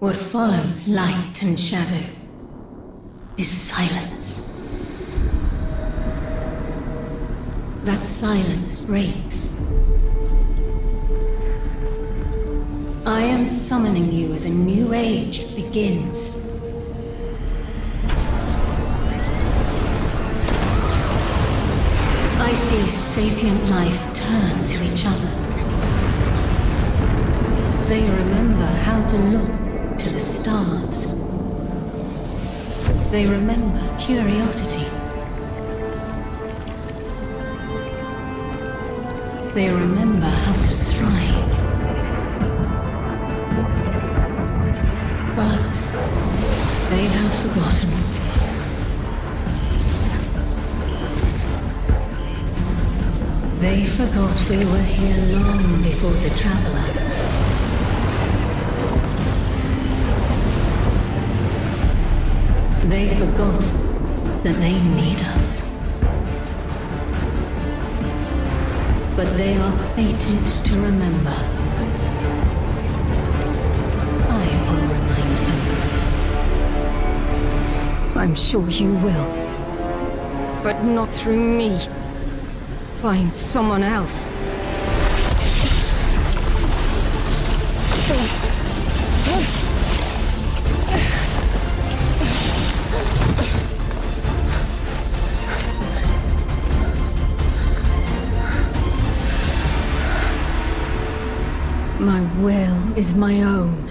What follows light and shadow is silence. That silence breaks. I am summoning you as a new age begins. I see sapient life turn to each other. They remember how to look to the stars. They remember curiosity. They remember how to thrive. But they have forgotten. They forgot we were here long before the Traveler. They forgot that they need us. But they are fated to remember. I will remind them. I'm sure you will. But not through me. Find someone else. My will is my own.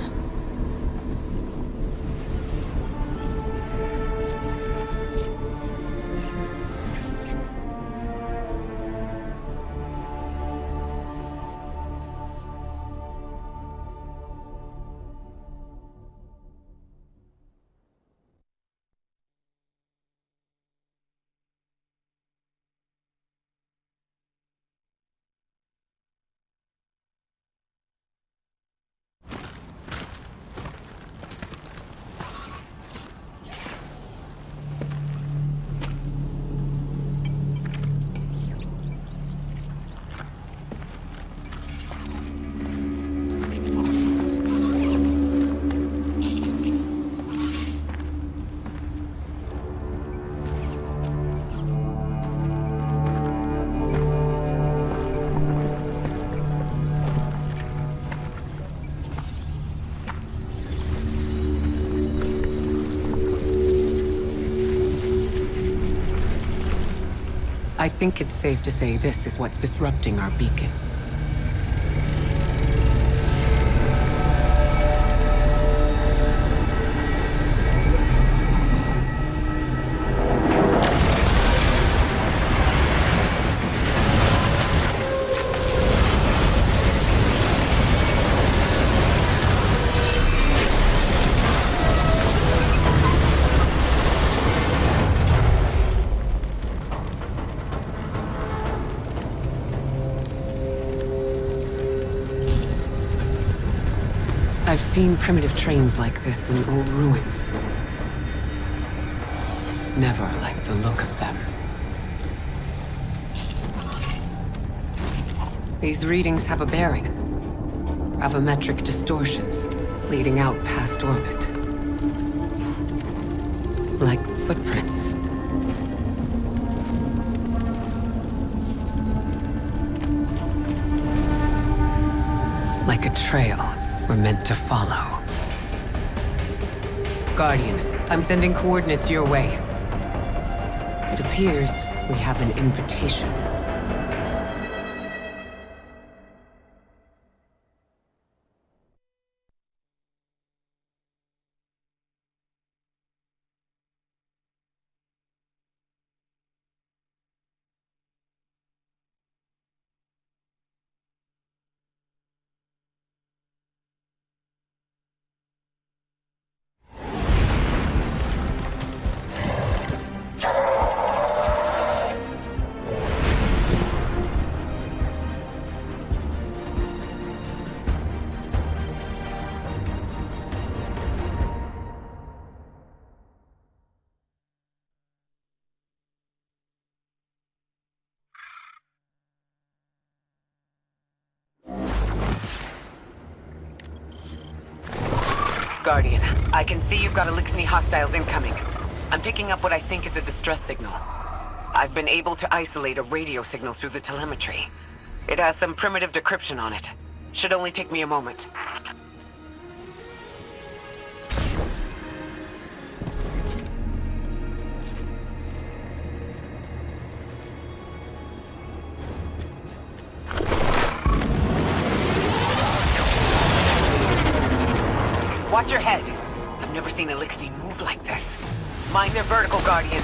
I think it's safe to say this is what's disrupting our beacons. I've seen primitive trains like this in old ruins. Never liked the look of them. These readings have a bearing. Gravimetric distortions, leading out past orbit. Like footprints. Like a trail we're meant to follow. Guardian, I'm sending coordinates your way. It appears we have an invitation. Guardian, I can see you've got Elixni hostiles incoming. I'm picking up what I think is a distress signal. I've been able to isolate a radio signal through the telemetry. It has some primitive decryption on it. Should only take me a moment. Watch your head. I've never seen Elixni move like this. Mind their vertical, Guardian.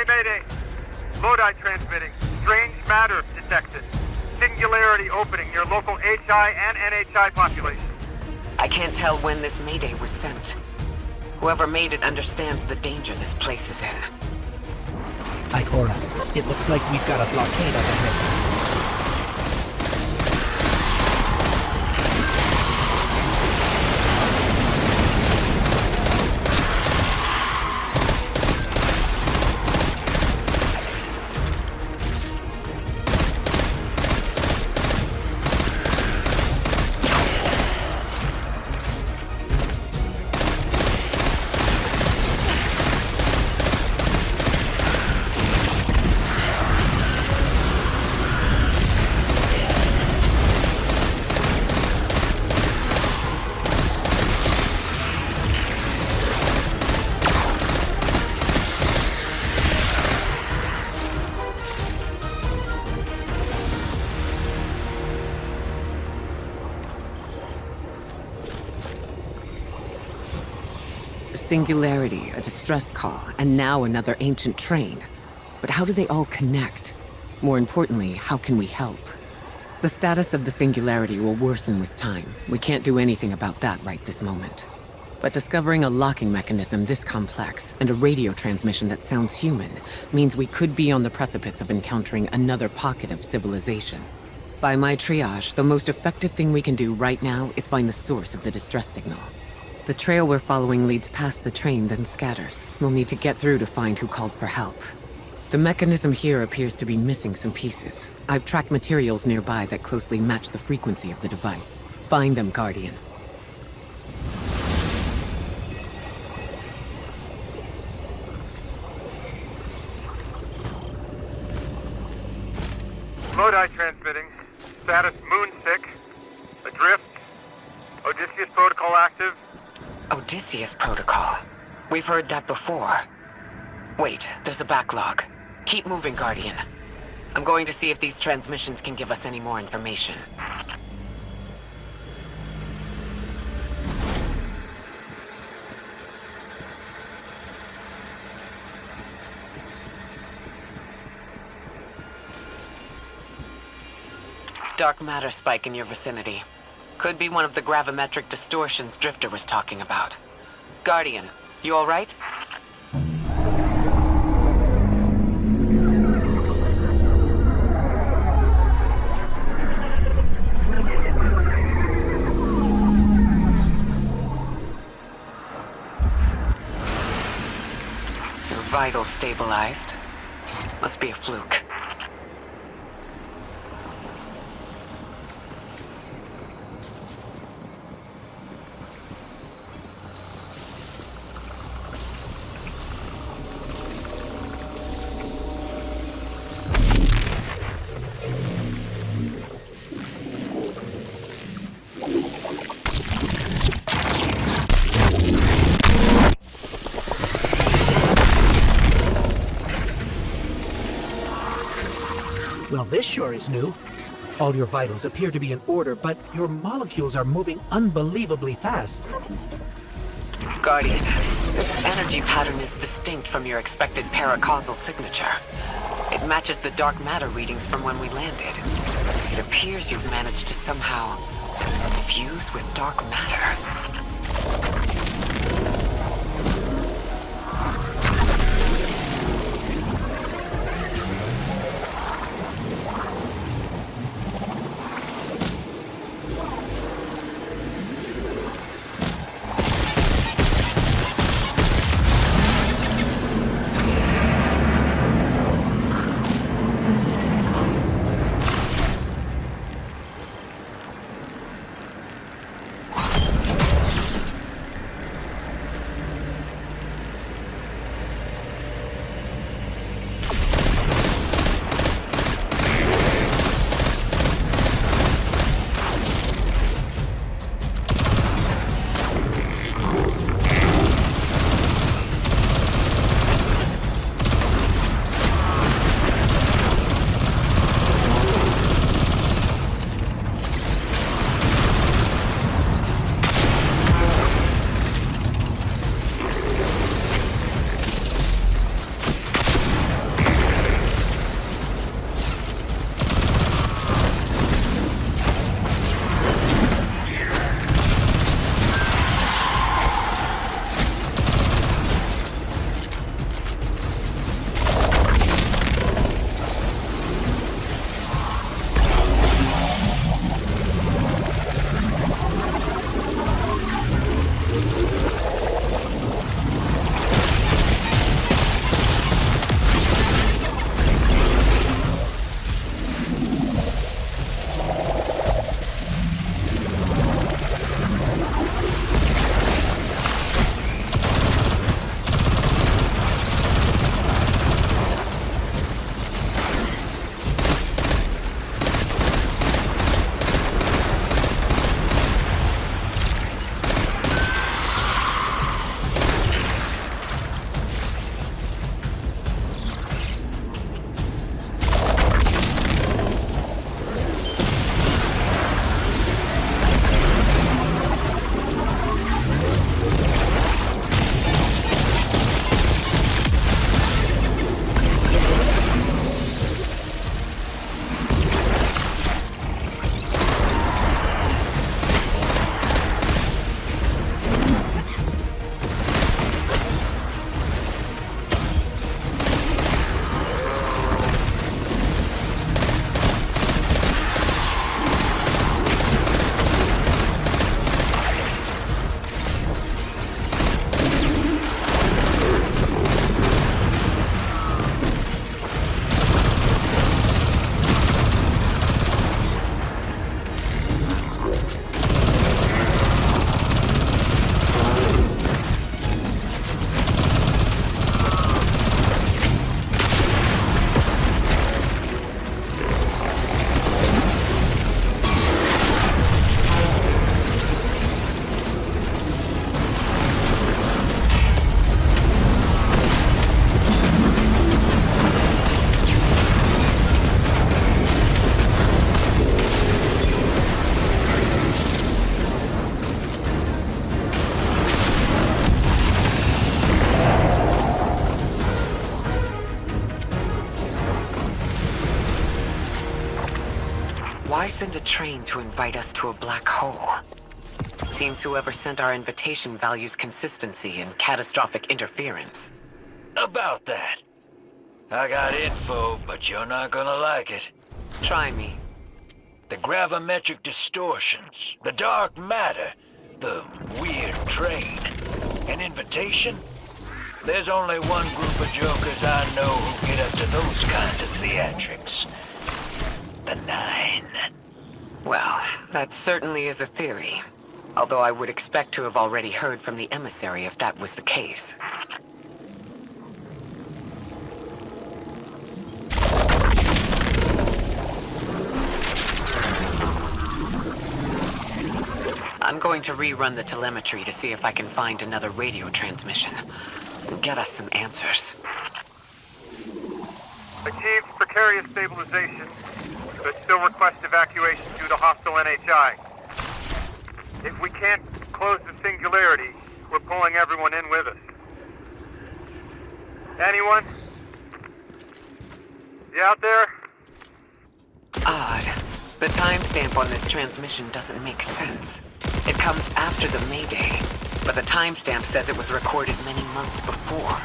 Mayday! Lodi transmitting. Strange matter detected. Singularity opening near local HI and NHI population. I can't tell when this mayday was sent. Whoever made it understands the danger this place is in. Ikora, it looks like we've got a blockade up ahead. Singularity, a distress call, and now another ancient train. But how do they all connect? More importantly, how can we help? The status of the Singularity will worsen with time. We can't do anything about that right this moment. But discovering a locking mechanism this complex, and a radio transmission that sounds human, means we could be on the precipice of encountering another pocket of civilization. By my triage, the most effective thing we can do right now is find the source of the distress signal. The trail we're following leads past the train, then scatters. We'll need to get through to find who called for help. The mechanism here appears to be missing some pieces. I've tracked materials nearby that closely match the frequency of the device. Find them, Guardian. Lodi transmitting. Status moonsick. Adrift. Odysseus protocol active. Odysseus protocol. We've heard that before. Wait, there's a backlog. Keep moving, Guardian. I'm going to see if these transmissions can give us any more information. Dark matter spike in your vicinity. Could be one of the gravimetric distortions Drifter was talking about. Guardian, you all right? Your vitals stabilized. Must be a fluke. Well, this sure is new. All your vitals appear to be in order, but your molecules are moving unbelievably fast. Guardian, this energy pattern is distinct from your expected paracausal signature. It matches the dark matter readings from when we landed. It appears you've managed to somehow fuse with dark matter. Why send a train to invite us to a black hole? Seems whoever sent our invitation values consistency and catastrophic interference. About that. I got info, but you're not gonna like it. Try me. The gravimetric distortions, the dark matter, the weird train. An invitation? There's only one group of jokers I know who get up to those kinds of theatrics. The Nine. Well, that certainly is a theory. Although I would expect to have already heard from the emissary if that was the case. I'm going to rerun the telemetry to see if I can find another radio transmission and get us some answers. Achieved precarious stabilization. but still request evacuation due to hostile NHI. If we can't close the singularity, we're pulling everyone in with us. Anyone? You out there? Odd. The timestamp on this transmission doesn't make sense. It comes after the Mayday, but the timestamp says it was recorded many months before.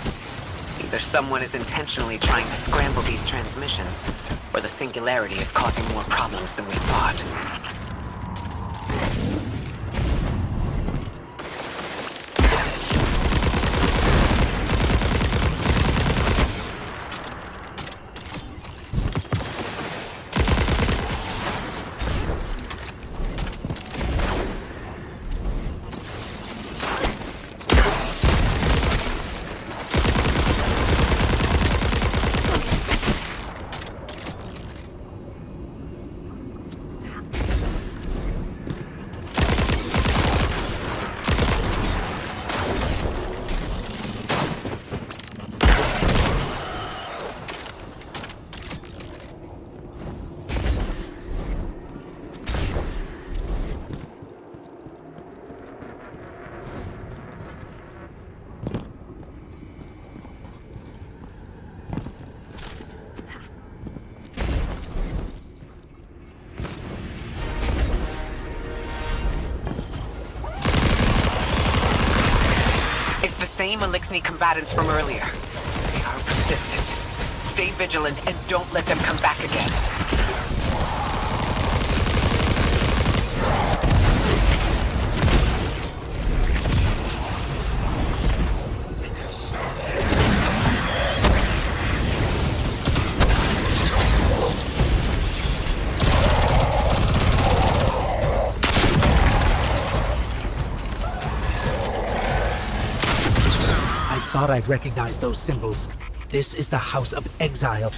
Either someone is intentionally trying to scramble these transmissions, or the singularity is causing more problems than we thought. Same Elixni combatants from earlier. They are persistent. Stay vigilant and don't let them come back again. I thought I'd recognize those symbols. This is the House of Exile.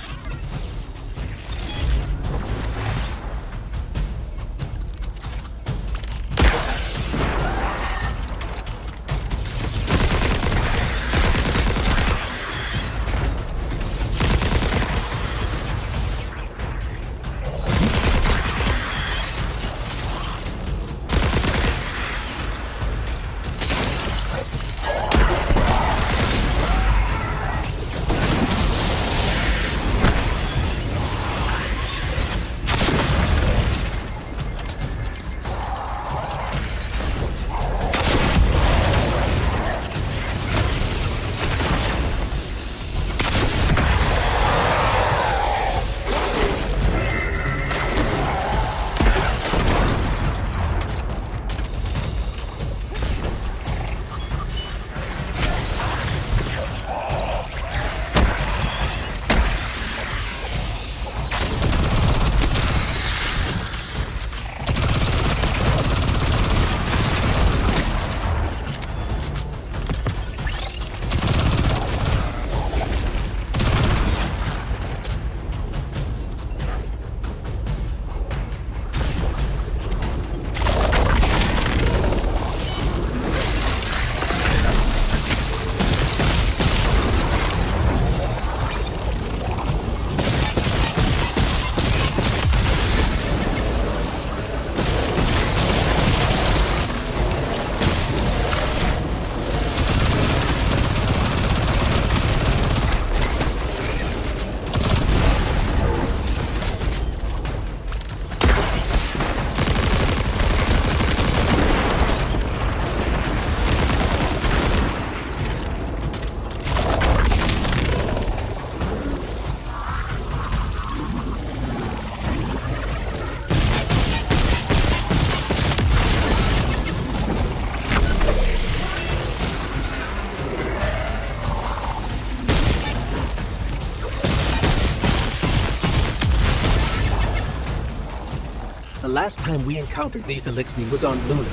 The last time we encountered these Elixni was on Luna.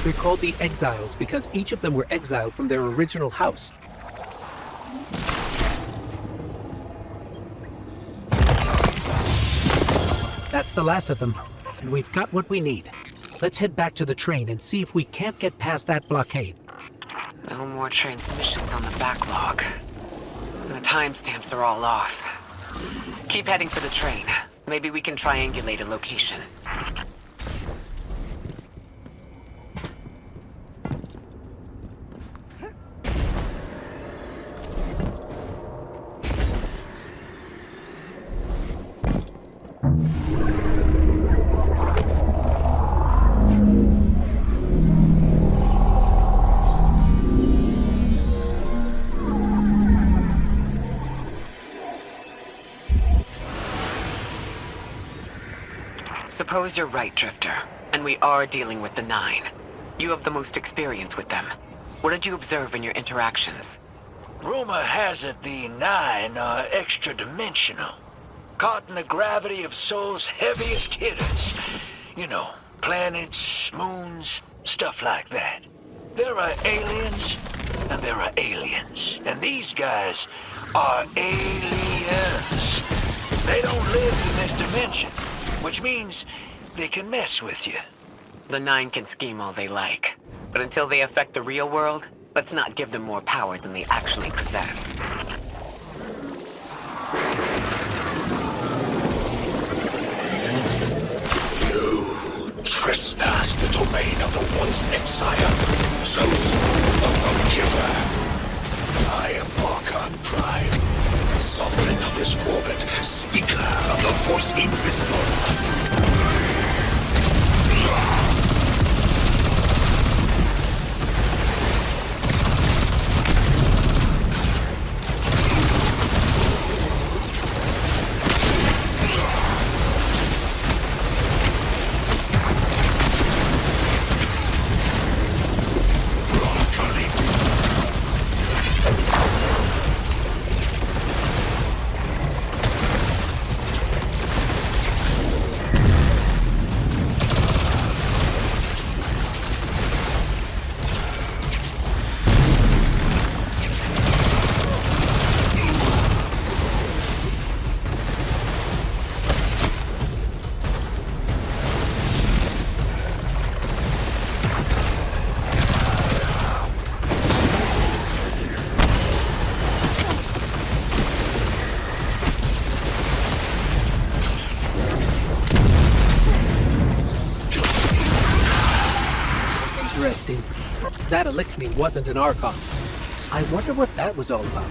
They're called the Exiles because each of them were exiled from their original house. That's the last of them, and we've got what we need. Let's head back to the train and see if we can't get past that blockade. No more transmissions on the backlog. And the timestamps are all off. Keep heading for the train. Maybe we can triangulate a location. Suppose you're right, Drifter, and we are dealing with the Nine. You have the most experience with them. What did you observe in your interactions? Rumor has it the Nine are extra-dimensional. Caught in the gravity of Sol's heaviest hitters. You know, planets, moons, stuff like that. There are aliens, and there are aliens. And these guys are aliens. They don't live in this dimension, which means they can mess with you. The Nine can scheme all they like, but until they affect the real world, let's not give them more power than they actually possess. You trespass the domain of the once exile, chosen of the Giver. I am Archon Prime, sovereign of this orbit, speaker of the voice invisible. Interesting. That elixir wasn't an Archon. I wonder what that was all about.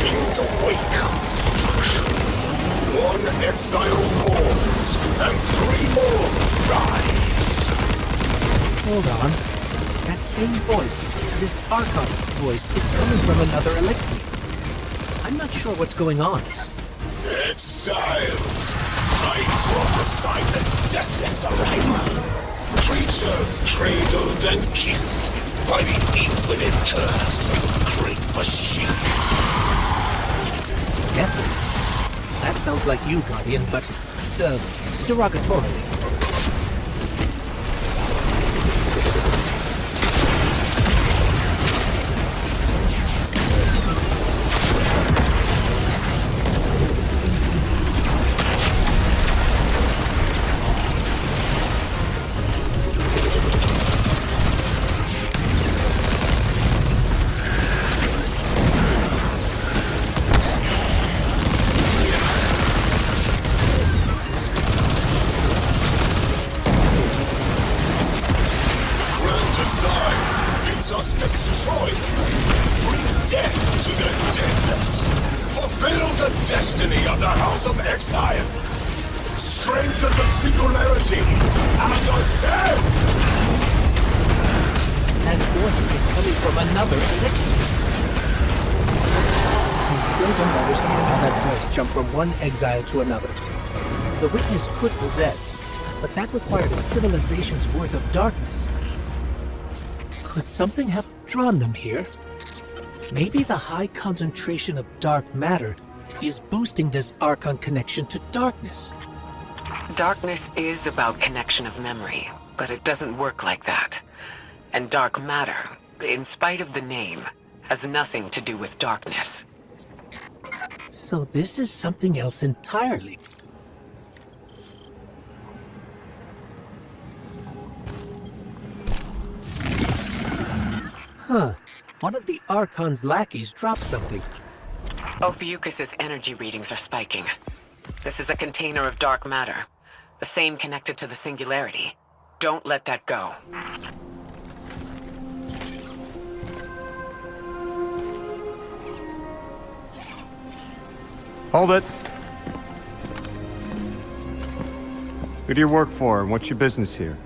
In the wake of destruction, one exile falls, and three more rise. Hold on. That same voice, this Archon's voice, is coming from another elixir. I'm not sure what's going on. Exiles, I prophesy the deathless arrival. Creatures cradled and kissed by the infinite curse of the great machine. Deathless? That sounds like you, Guardian, but, derogatorily. Destroy them. Bring death to the deathless. Fulfill the destiny of the House of Exile. Strengthen the singularity and ascend. That voice is coming from another elixir. I still don't understand how that voice jumped from one exile to another. The witness could possess, but that required a civilization's worth of darkness. Could something have drawn them here? Maybe the high concentration of dark matter is boosting this Archon connection to darkness. Darkness is about connection of memory, but it doesn't work like that. And dark matter, in spite of the name, has nothing to do with darkness. So this is something else entirely. Huh. One of the Archon's lackeys dropped something. Ophiuchus's energy readings are spiking. This is a container of dark matter. The same connected to the Singularity. Don't let that go. Hold it. Who do you work for, and what's your business here?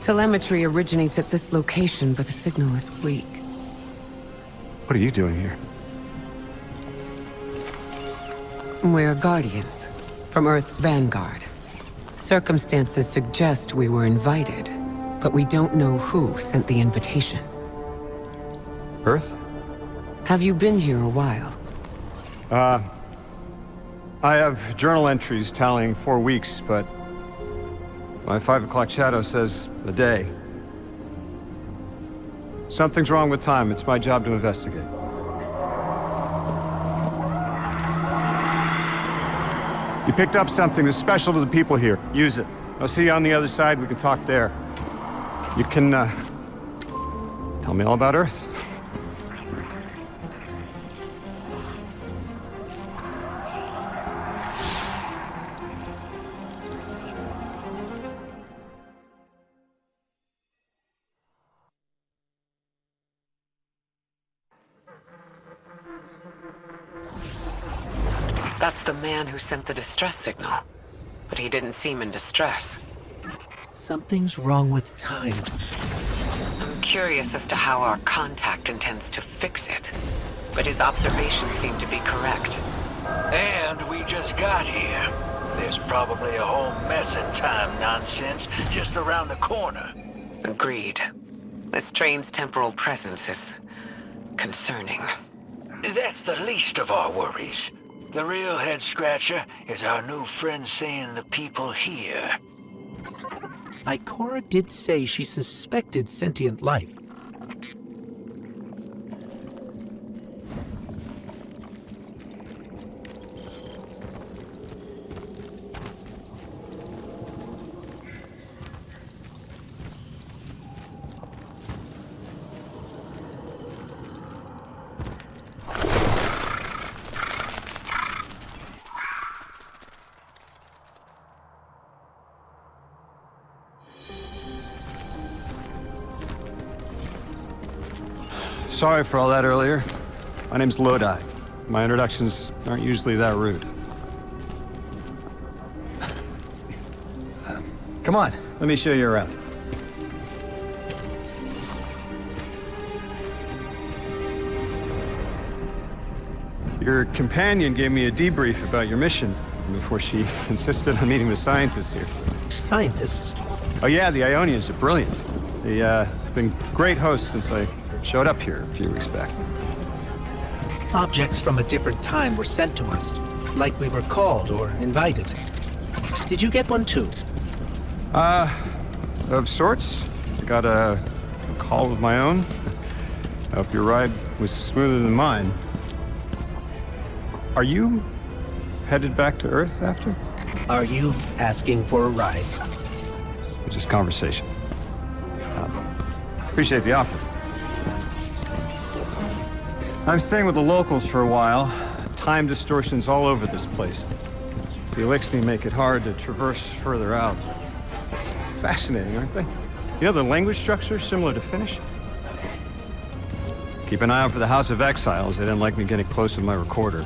Telemetry originates at this location, but the signal is weak. What are you doing here? We're Guardians, from Earth's vanguard. Circumstances suggest we were invited, but we don't know who sent the invitation. Earth? Have you been here a while? I have journal entries tallying 4 weeks, but my 5 o'clock shadow says a day. Something's wrong with time. It's my job to investigate. You picked up something that's special to the people here. Use it. I'll see you on the other side. We can talk there. You can, tell me all about Earth. That's the man who sent the distress signal. But he didn't seem in distress. Something's wrong with time. I'm curious as to how our contact intends to fix it. But his observations seem to be correct. And we just got here. There's probably a whole mess of time nonsense just around the corner. Agreed. This train's temporal presence is concerning. That's the least of our worries. The real head-scratcher is our new friend seeing the people here. Ikora did say she suspected sentient life. Sorry for all that earlier. My name's Lodi. My introductions aren't usually that rude. Come on, let me show you around. Your companion gave me a debrief about your mission before she insisted on meeting the scientists here. Scientists? Oh yeah, the Ionians are brilliant. They've been great hosts since I showed up here a few weeks back. Objects from a different time were sent to us, like we were called or invited. Did you get one too? Of sorts. I got a call of my own. I hope your ride was smoother than mine. Are you headed back to Earth after? Are you asking for a ride? It was just conversation. Appreciate the offer. I'm staying with the locals for a while. Time distortions all over this place. The Elixni make it hard to traverse further out. Fascinating, aren't they? You know, the language structure is similar to Finnish. Keep an eye out for the House of Exiles. They didn't like me getting close with my recorder.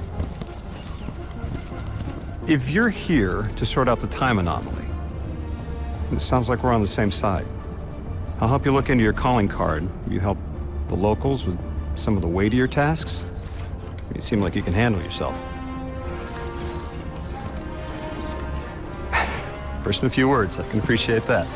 If you're here to sort out the time anomaly, it sounds like we're on the same side. I'll help you look into your calling card. You help the locals with some of the weightier tasks. You seem like you can handle yourself. First in a few words, I can appreciate that.